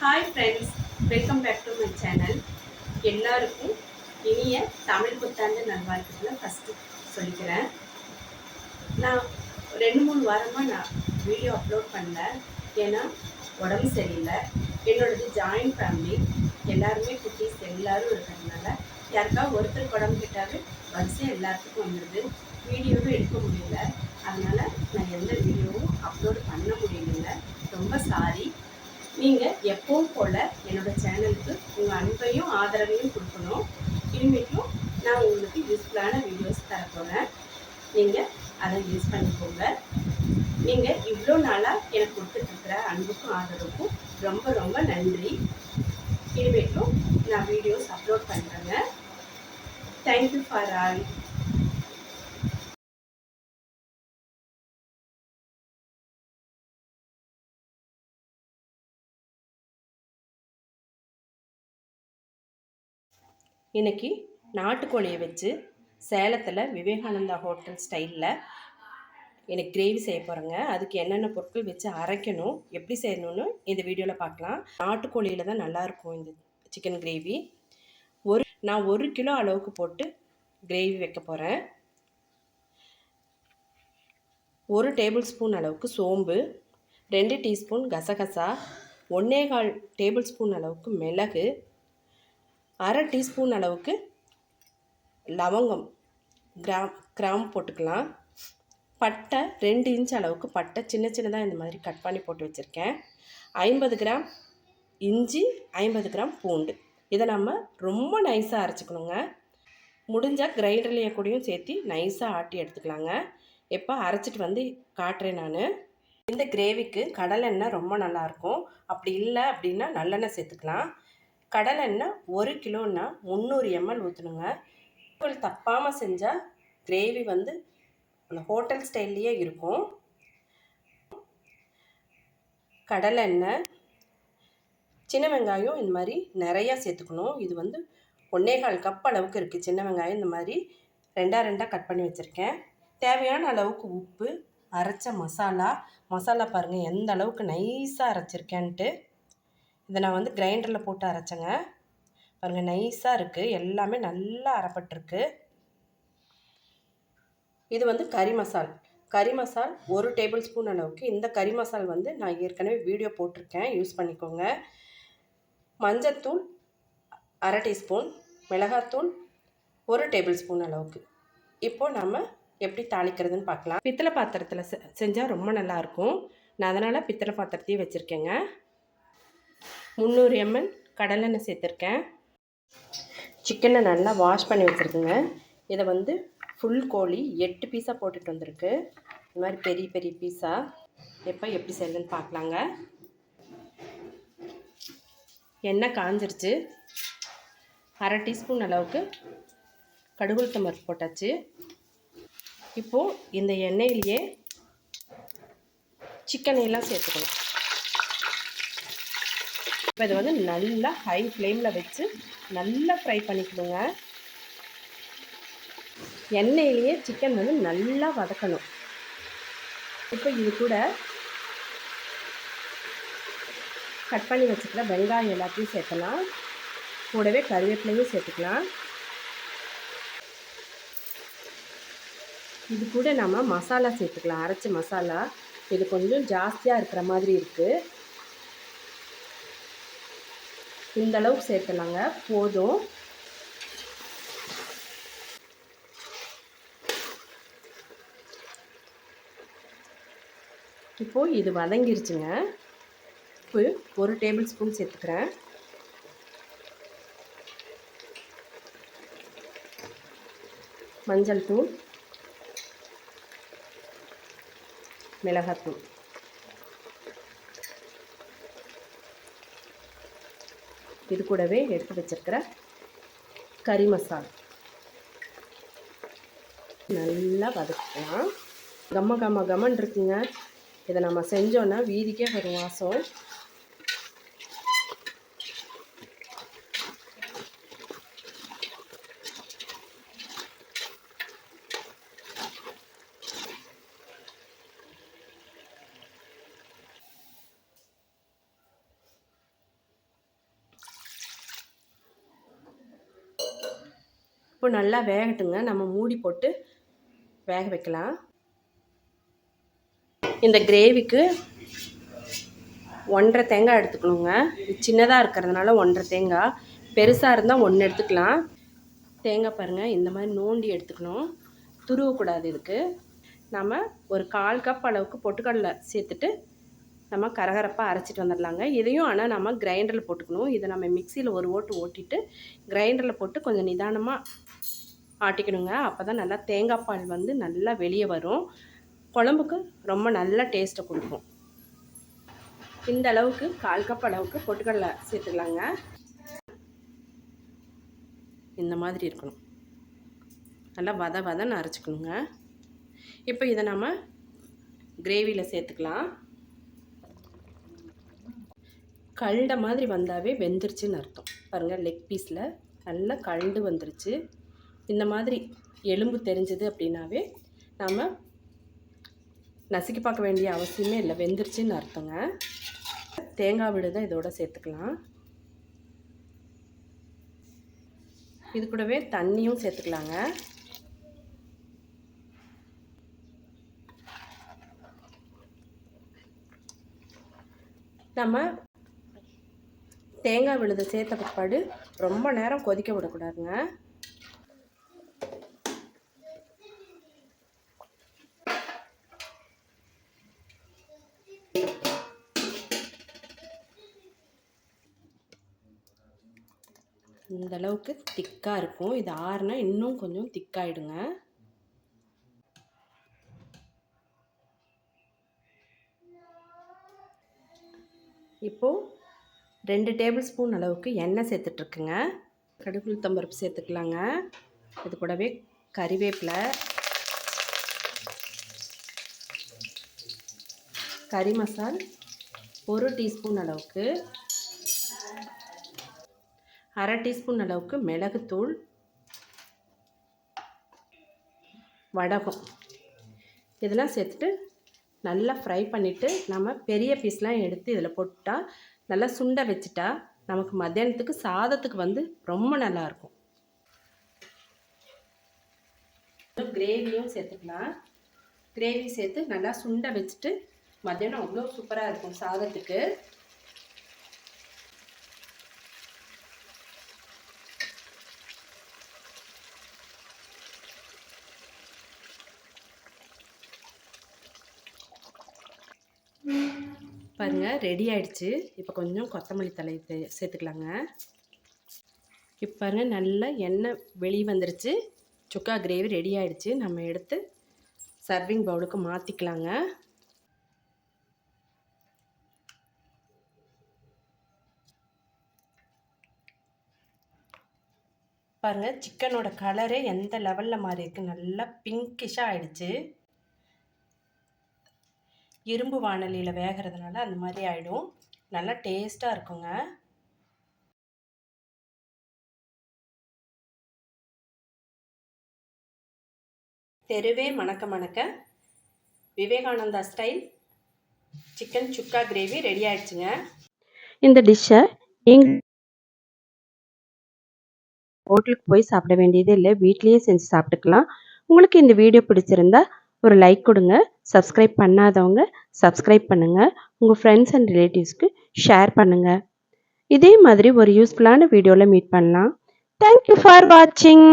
Hi friends, welcome back to my channel. எல்லாருக்கும் இனிய தமிழ் புத்தாண்டு நல்வாழ்த்துக்களை ஃபஸ்ட்டு சொல்லிக்கிறேன். நான் 2-3 வாரமாக நான் வீடியோ அப்லோட் பண்ணல. ஏன்னா உடம்பு சரியில்லை. என்னோடது ஜாயிண்ட் ஃபேமிலி, எல்லாருமே குட்டீஸ் எல்லோரும் இருக்கிறதுனால யாருக்காவது ஒருத்தருக்கு உடம்பு கிட்டாவே வரிசையாக எல்லாத்துக்கும் வந்துடுது. வீடியோவும் எடுக்க முடியல. அதனால் நான் எந்த வீடியோவும் அப்லோட் பண்ண முடியல. ரொம்ப சாரி. நீங்கள் எப்பவும் போல் என்னோடய சேனலுக்கு உங்கள் அன்பையும் ஆதரவையும் கொடுக்கணும். இனிமேட்டும் நான் உங்களுக்கு யூஸ்ஃபுல்லான வீடியோஸ் தரப்போகிறேன். நீங்கள் அதை யூஸ் பண்ணிக்கோங்க. நீங்கள் இவ்வளோ நாளாக எனக்கு கொடுத்துட்ருக்கிற அன்புக்கும் ஆதரவுக்கும் ரொம்ப ரொம்ப நன்றி. இனிமேட்டும் நான் வீடியோஸ் அப்லோட் பண்ணுறேங்க. Thank you for all. இன்றைக்கி நாட்டுக்கோழியை வச்சு சேலத்தில் விவேகானந்தா ஹோட்டல் ஸ்டைலில் எனக்கு கிரேவி செய்ய போகிறேங்க. அதுக்கு என்னென்ன பொருட்கள் வச்சு அரைக்கணும், எப்படி செய்யணும்னு இந்த வீடியோவில் பார்க்கலாம். நாட்டுக்கோழியில் தான் நல்லாயிருக்கும் இந்த சிக்கன் கிரேவி. நான் 1 கிலோ அளவுக்கு போட்டு கிரேவி வைக்க போகிறேன். 1 டேபிள் ஸ்பூன் அளவுக்கு சோம்பு, 2 டீஸ்பூன் கசகசா, 1.25 டேபிள் ஸ்பூன் அளவுக்கு மிளகு, 1/2 டீஸ்பூன் அளவுக்கு லவங்கம், கிராம் போட்டுக்கலாம். பட்டை 2 இன்ச் அளவுக்கு பட்டை சின்ன சின்னதாக இந்த மாதிரி கட் பண்ணி போட்டு வச்சுருக்கேன். 50 கிராம் இஞ்சி, 50 கிராம் பூண்டு. இதை நம்ம ரொம்ப நைஸாக அரைச்சிக்கணுங்க. முடிஞ்சால் கிரைண்டர்லேயே கூடயும் சேர்த்து நைஸாக ஆட்டி எடுத்துக்கலாங்க. எப்போ அரைச்சிட்டு வந்து காட்டுறேன் நான். இந்த கிரேவிக்கு கடலெண்ணெய் ரொம்ப நல்லாயிருக்கும். அப்படி இல்லை அப்படின்னா நல்லெண்ணெய் சேர்த்துக்கலாம். கடலெண்ணெய் 1 கிலோன்னா 300 ml ஊற்றணுங்க. தப்பாமல் செஞ்சால் கிரேவி வந்து அந்த ஹோட்டல் ஸ்டைல்லையே இருக்கும். கடலெண்ணெய், சின்ன வெங்காயம் இந்த மாதிரி நிறையா சேர்த்துக்கணும். இது வந்து 1.25 கப் அளவுக்கு இருக்குது. சின்ன வெங்காயம் இந்த மாதிரி 2 கட் பண்ணி வச்சுருக்கேன். தேவையான அளவுக்கு உப்பு, அரைச்ச மசாலா பாருங்கள் எந்த அளவுக்கு நைஸாக அரைச்சிருக்கேன்ட்டு. இதை நான் வந்து கிரைண்டரில் போட்டு அரைச்சேங்க. பாருங்கள் நைஸாக இருக்குது, எல்லாமே நல்லா அரைப்பட்டிருக்கு. இது வந்து கறி மசால் 1 டேபிள் ஸ்பூன் அளவுக்கு. இந்த கறி மசால் வந்து நான் ஏற்கனவே வீடியோ போட்டிருக்கேன், யூஸ் பண்ணிக்கோங்க. மஞ்சத்தூள் 1/2 டீஸ்பூன், மிளகாத்தூள் 1 டேபிள் ஸ்பூன் அளவுக்கு. இப்போது நம்ம எப்படி தாளிக்கிறதுன்னு பார்க்கலாம். பித்தளை பாத்திரத்தில் செஞ்சால் ரொம்ப நல்லாயிருக்கும். நான் அதனால் பித்தளை பாத்திரத்தையே வச்சுருக்கேங்க. 300 ml கடலெண்ணெய் சேர்த்துருக்கேன். சிக்கனை நல்லா வாஷ் பண்ணி வச்சுருக்குங்க. இதை வந்து ஃபுல் கோழி 8 பீஸாக போட்டுட்டு வந்திருக்கு. இந்த மாதிரி பெரிய பெரிய பீஸாக. எப்படி செய்யணுன்னு பார்க்கலாங்க. எண்ணெய் காஞ்சிருச்சு. 1/2 டீஸ்பூன் அளவுக்கு கடுகுளுத்தம் பருப்பு போட்டாச்சு. இப்போது இந்த எண்ணெயிலேயே சிக்கனையெல்லாம் சேர்த்துக்கணும். இப்போ இதை வந்து நல்லா ஹை ஃப்ளேமில் வச்சு நல்லா ஃப்ரை பண்ணிக்கணுங்க. எண்ணெயிலேயே சிக்கன் வந்து நல்லா வதக்கணும். இப்போ இது கூட கட் பண்ணி வச்சுக்கிற வெங்காயம் எல்லாத்தையும் சேர்க்கலாம். கூடவே கருவேப்பிலையும் சேர்த்துக்கலாம். இது கூட நம்ம மசாலா சேர்த்துக்கலாம், அரைச்ச மசாலா. இது கொஞ்சம் ஜாஸ்தியாக இருக்கிற மாதிரி இருக்குது. இந்த அளவுக்கு சேர்த்துலாங்க, போதும். இப்போது இது வதங்கிருச்சுங்க. உப்பு 1 டேபிள் ஸ்பூன் சேர்த்துக்கிறேன். மஞ்சள் தூள், மிளகாத்தூள், இது கூடவே எடுத்து வச்சிருக்கிற கறி மசாலா நல்லா வதக்கலாம். கம்மன் இருக்குங்க. இதை நம்ம செஞ்சோன்னா வீதிக்கே வரும் வாசம். இப்போ நல்லா வேகட்டுங்க. நம்ம மூடி போட்டு வேக வைக்கலாம். இந்த கிரேவிக்கு 1.5 தேங்காய் எடுத்துக்கணுங்க. சின்னதாக இருக்கிறதுனால 1.5 தேங்காய், பெருசாக இருந்தால் 1 எடுத்துக்கலாம். தேங்காய் பாருங்கள், இந்த மாதிரி நோண்டி எடுத்துக்கணும், துருவக்கூடாது. இதுக்கு நம்ம ஒரு 1/4 கப் அளவுக்கு பொட்டுக்கடலை சேர்த்துட்டு நம்ம கரகரப்பாக அரைச்சிட்டு வந்துடலாங்க. இதையும் ஆனால் நம்ம கிரைண்டரில் போட்டுக்கணும். இதை நம்ம மிக்சியில் ஒரு ஓட்டு ஓட்டிட்டு கிரைண்டரில் போட்டு கொஞ்சம் நிதானமாக ஆட்டிக்கணுங்க. அப்போ தான் நல்லா தேங்காய் பால் வந்து நல்லா வெளியே வரும். குழம்புக்கு ரொம்ப நல்ல டேஸ்ட்டை கொடுக்கும். இந்த அளவுக்கு 1/4 கப் அளவுக்கு பொட்டுக்கடலை சேர்த்துக்கலாங்க. இந்த மாதிரி இருக்கணும், நல்லா வதன்னு அரைச்சிக்கணுங்க. இப்போ இதை நம்ம கிரேவியில் சேர்த்துக்கலாம். கல்ட மாதிரி வந்தாவே வெந்துருச்சுன்னு அர்த்தம். பாருங்கள், லெக் பீஸில் நல்லா கல்டு வந்துருச்சு. இந்த மாதிரி எலும்பு தெரிஞ்சது அப்படின்னாவே நம்ம நசுக்கி பார்க்க வேண்டிய அவசியமே இல்லை, வெந்துருச்சுன்னு அர்த்தங்க. தேங்காய் விழுதை இதோட சேர்த்துக்கலாம். இது கூடவே தண்ணியும் சேர்த்துக்கலாங்க. நம்ம தேங்காய் விழுதை சேர்த்த பிற்பாடு ரொம்ப நேரம் கொதிக்க விடக்கூடாதுங்க. இந்த அளவுக்கு திக்காக இருக்கும். இது ஆறுனா இன்னும் கொஞ்சம் திக்காயிடுங்க. இப்போது 2 டேபிள் ஸ்பூன் அளவுக்கு எண்ணெய் சேர்த்துட்ருக்குங்க. கடுகு உளுத்தம் பருப்பு சேர்த்துக்கலாங்க. இது கூடவே கறிவேப்பிலை, கறி மசால் 1 டீஸ்பூன் அளவுக்கு, 1/2 டீஸ்பூன் அளவுக்கு மிளகுத்தூள், வடகம் இதெல்லாம் சேர்த்துட்டு நல்லா ஃப்ரை பண்ணிவிட்டு நம்ம பெரிய பீஸ்லாம் எடுத்து இதில் போட்டால் நல்லா சுண்டை வச்சுட்டா நமக்கு மத்தியானத்துக்கு சாதத்துக்கு வந்து ரொம்ப நல்லாயிருக்கும். கிரேவியும் சேர்த்துக்கலாம். கிரேவி சேர்த்து நல்லா சுண்டை வச்சுட்டு மத்தியானம் அவ்வளோ சூப்பராக இருக்கும் சாதத்துக்கு. பாருங்கள், ரெடி ஆயிடுச்சு. இப்போ கொஞ்சம் கொத்தமல்லி தழை சேர்த்துக்கலாங்க. இப்போ பாருங்கள், நல்லா எண்ணெய் வெளியே வந்துருச்சு. சுக்கா கிரேவி ரெடி ஆயிடுச்சு. நம்ம எடுத்து சர்விங் பவுலுக்கு மாற்றிக்கலாங்க. பாருங்கள், சிக்கனோட கலரே எந்த லெவலில் மாறி இருக்குது, நல்லா பிங்கிஷாக ஆயிடுச்சு. இரும்பு வாணலியில் வேகிறதுனால அந்த மாதிரி ஆகிடும். நல்லா டேஸ்ட்டாக இருக்குங்க. தெருவே மணக்க மணக்க விவேகானந்தா ஸ்டைல் சிக்கன் சுக்கா கிரேவி ரெடி ஆயிடுச்சுங்க. இந்த டிஷ்ஷை ஹோட்டலுக்கு போய் சாப்பிட வேண்டியதே இல்லை, வீட்லேயே செஞ்சு சாப்பிட்டுக்கலாம். உங்களுக்கு இந்த வீடியோ பிடிச்சிருந்தா ஒரு லைக் கொடுங்க. சப்ஸ்கிரைப் பண்ணாதவங்க சப்ஸ்கிரைப் பண்ணுங்கள். உங்கள் ஃப்ரெண்ட்ஸ் அண்ட் ரிலேட்டிவ்ஸ்க்கு ஷேர் பண்ணுங்கள். இதே மாதிரி ஒரு யூஸ்ஃபுல்லான வீடியோவில் மீட் பண்ணலாம். தேங்க்யூ ஃபார் வாட்சிங்.